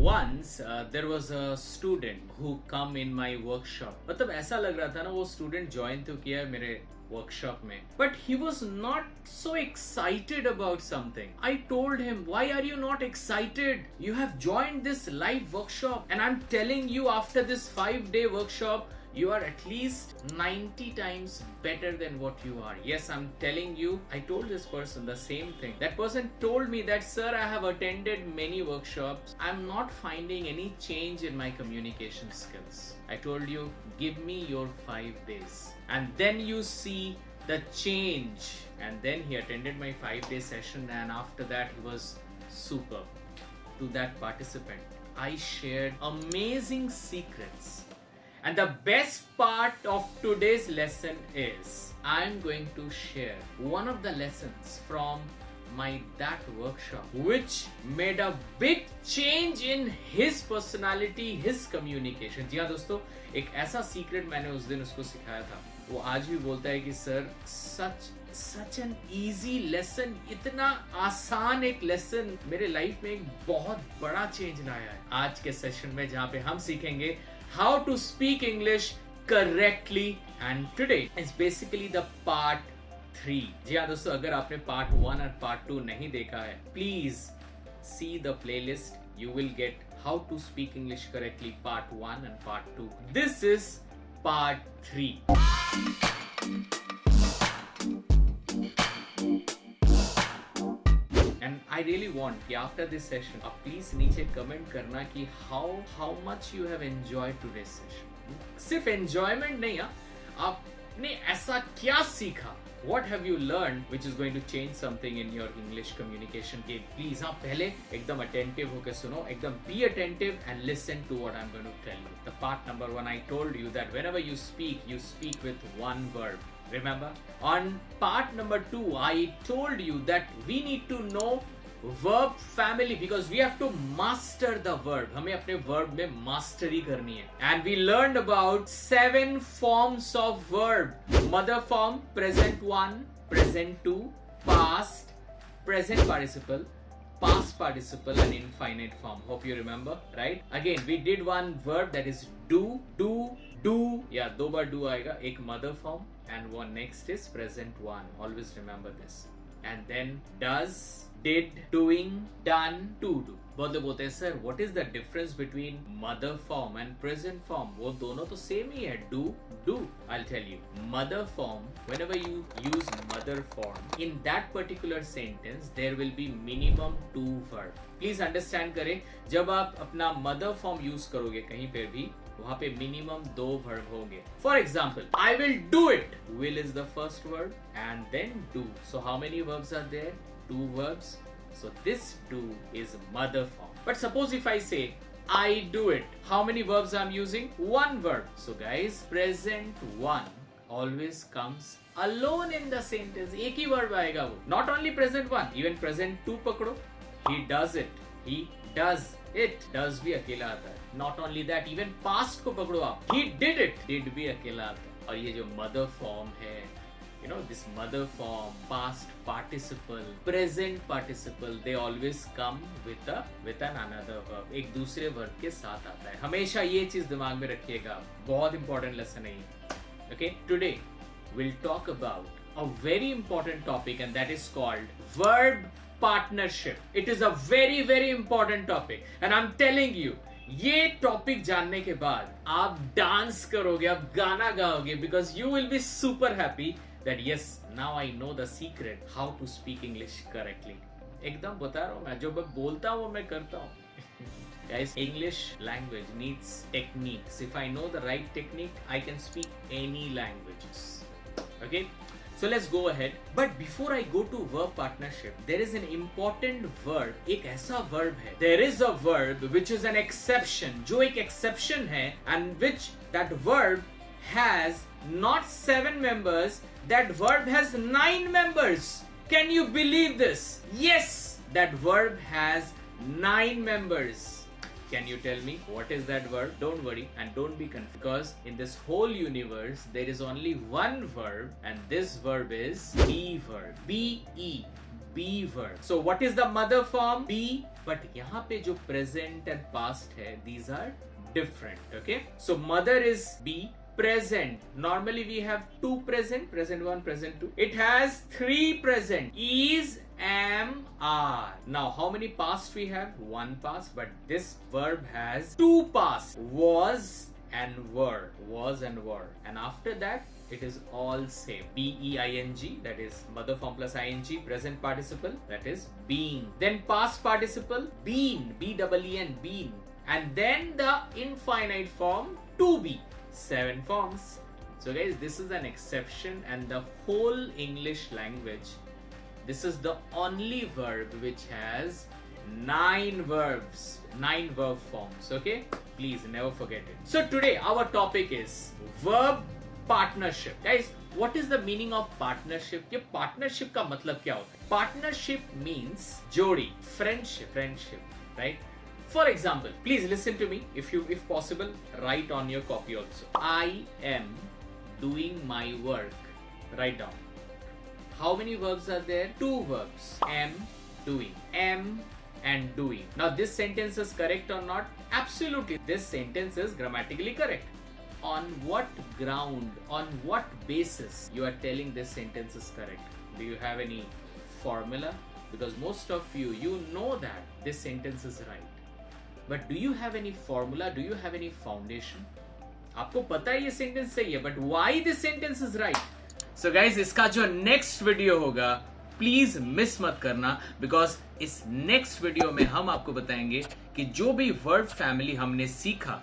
once there was a student who come in my workshop. मतलब ऐसा लग रहा था ना वो student join तो किया है मेरे workshop में, but he was not so excited about something. I told him, why are you not excited? You have joined this live workshop and I'm telling you, after this 5-day workshop you are at least 90 times better than what you are. Yes, I'm telling you, I told this person the same thing. That person told me that, sir, I have attended many workshops. I'm not finding any change in my communication skills. I told you, give me your 5 days. And then you see the change. And then he attended my 5-day session, and after that he was superb. To that participant, I shared amazing secrets. And the best part of today's lesson is I'm going to share one of the lessons from that workshop which made a big change in his personality, his communication. जी हाँ दोस्तों, एक ऐसा secret मैंने उस दिन उसको सिखाया था, वो आज भी बोलता है कि sir such an easy lesson, इतना आसान एक लेसन मेरे लाइफ में एक बहुत बड़ा चेंज लाया है आज के सेशन में, जहाँ पे हम सीखेंगे how to speak English correctly. And today is basically the part 3. जी हाँ दोस्तों, अगर आपने part 1 और part 2 नहीं देखा है, please see the playlist. You will get how to speak English correctly part 1 and part 2. This is part 3. And I really want कि after this session आप please नीचे comment करना कि how much you have enjoyed today's session. सिर्फ enjoyment नहीं है, आपने ऐसा क्या सीखा? What have you learned which is going to change something in your English communication? कि please हाँ पहले एकदम attentive होके सुनो, एकदम be attentive and listen to what I'm going to tell you. The part number 1, I told you that whenever you speak with one verb. Remember? On part number 2, I told you that we need to know verb family because we have to master the verb. हमें अपने verb में mastery करनी है. And we learned about 7 forms of verb. Mother form, present 1, present 2, past, present participle, past participle and infinite form. Hope you remember, right? Again, we did one verb that is do. Yeah, 2 bar do आएगा, एक mother form and one next is present 1. Always remember this. And then does, did, doing, done, to do. बहुत लोग बोलते हैं sir what is the difference between mother form and present form? वो दोनों तो same ही है, do. I'll tell you. Mother form, whenever you use mother form, in that particular sentence there will be minimum 2 verb. Please understand करें, जब आप अपना mother form use करोगे कहीं पे भी, वहाँ पे minimum 2 verb होंगे. For example, I will do it. Will is the first verb and then do. So how many verbs are there? 2 verbs. So this do is mother form. But suppose if I say I do it, how many verbs I'm using? 1 verb. So guys, present 1 always comes alone in the sentence. एक ही verb आएगा वो. Not only present 1, even present 2 पकड़ो. He does it. He does it. Does भी अकेला आता है. Not only that, even past को पकड़ो आप. He did it. Did भी अकेला आता है. और ये जो mother form है, you know, this mother form, past participle, present participle, they always come with an another verb. एक दूसरे verb के साथ आता है. हमेशा ये चीज दिमाग में रखिएगा. बहुत important lesson है ये. Okay, today we'll talk about a very important topic and that is called verb partnership. It is a very very important topic and I'm telling you, ये टॉपिक जानने के बाद आप डांस करोगे, आप गाना गाओगे because you will be super happy that yes, now I know the secret how to speak English correctly. एकदम बता रहा हूँ मैं, जो मैं बोलता हूँ वो मैं करता हूँ. Guys, English language needs techniques. If I know the right technique, I can speak any languages. Okay? So let's go ahead. But before I go to verb partnership, there is an important verb. एक ऐसा verb है. There is a verb which is an exception. जो एक exception है and which that verb has not 7 members. That verb has 9 members. Can you believe this? Yes, that verb has 9 members. Can you tell me what is that verb? Don't worry and don't be confused because in this whole universe there is only one verb and this verb is be verb. B-E. be verb. So what is the mother form? Be. But यहाँ पे जो present and past है, these are different. Okay. So mother is be. Present. Normally we have two present. Present 1, present 2. It has 3 present. Is, am, are. Now how many past we have? 1 past. But this verb has 2 past. Was and were. Was and were. And after that, it is all same. B-E-I-N-G, that is mother form plus ing. Present participle, that is being. Then past participle, been. B-E-E-N, been. And then the infinite form, to be. 7 forms. So guys, this is an exception, and the whole English language, this is the only verb which has 9 verbs, 9 verb forms. Okay, please never forget it. So today our topic is verb partnership. Guys, what is the meaning of partnership? ये partnership का मतलब क्या होता है? Partnership means जोड़ी, friendship, right? For example, please listen to me. If possible, write on your copy also. I am doing my work. Write down. How many verbs are there? 2 verbs. Am, doing. Am and doing. Now this sentence is correct or not? Absolutely. This sentence is grammatically correct. On what ground, on what basis you are telling this sentence is correct? Do you have any formula? Because most of you know that this sentence is right. But do you have any formula? Do you have any foundation? आपको पता है ये sentence सही है, but why this sentence is right? So guys, इसका जो next video होगा, please miss मत करना, बिकॉज इस नेक्स्ट वीडियो में हम आपको बताएंगे कि जो भी वर्ब फैमिली हमने सीखा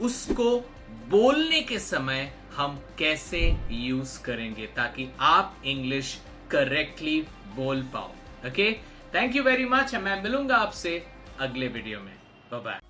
उसको बोलने के समय हम कैसे यूज करेंगे ताकि आप इंग्लिश करेक्टली बोल पाओ. Okay, thank you very much. मैं मिलूंगा आपसे अगले वीडियो में. Bye bye.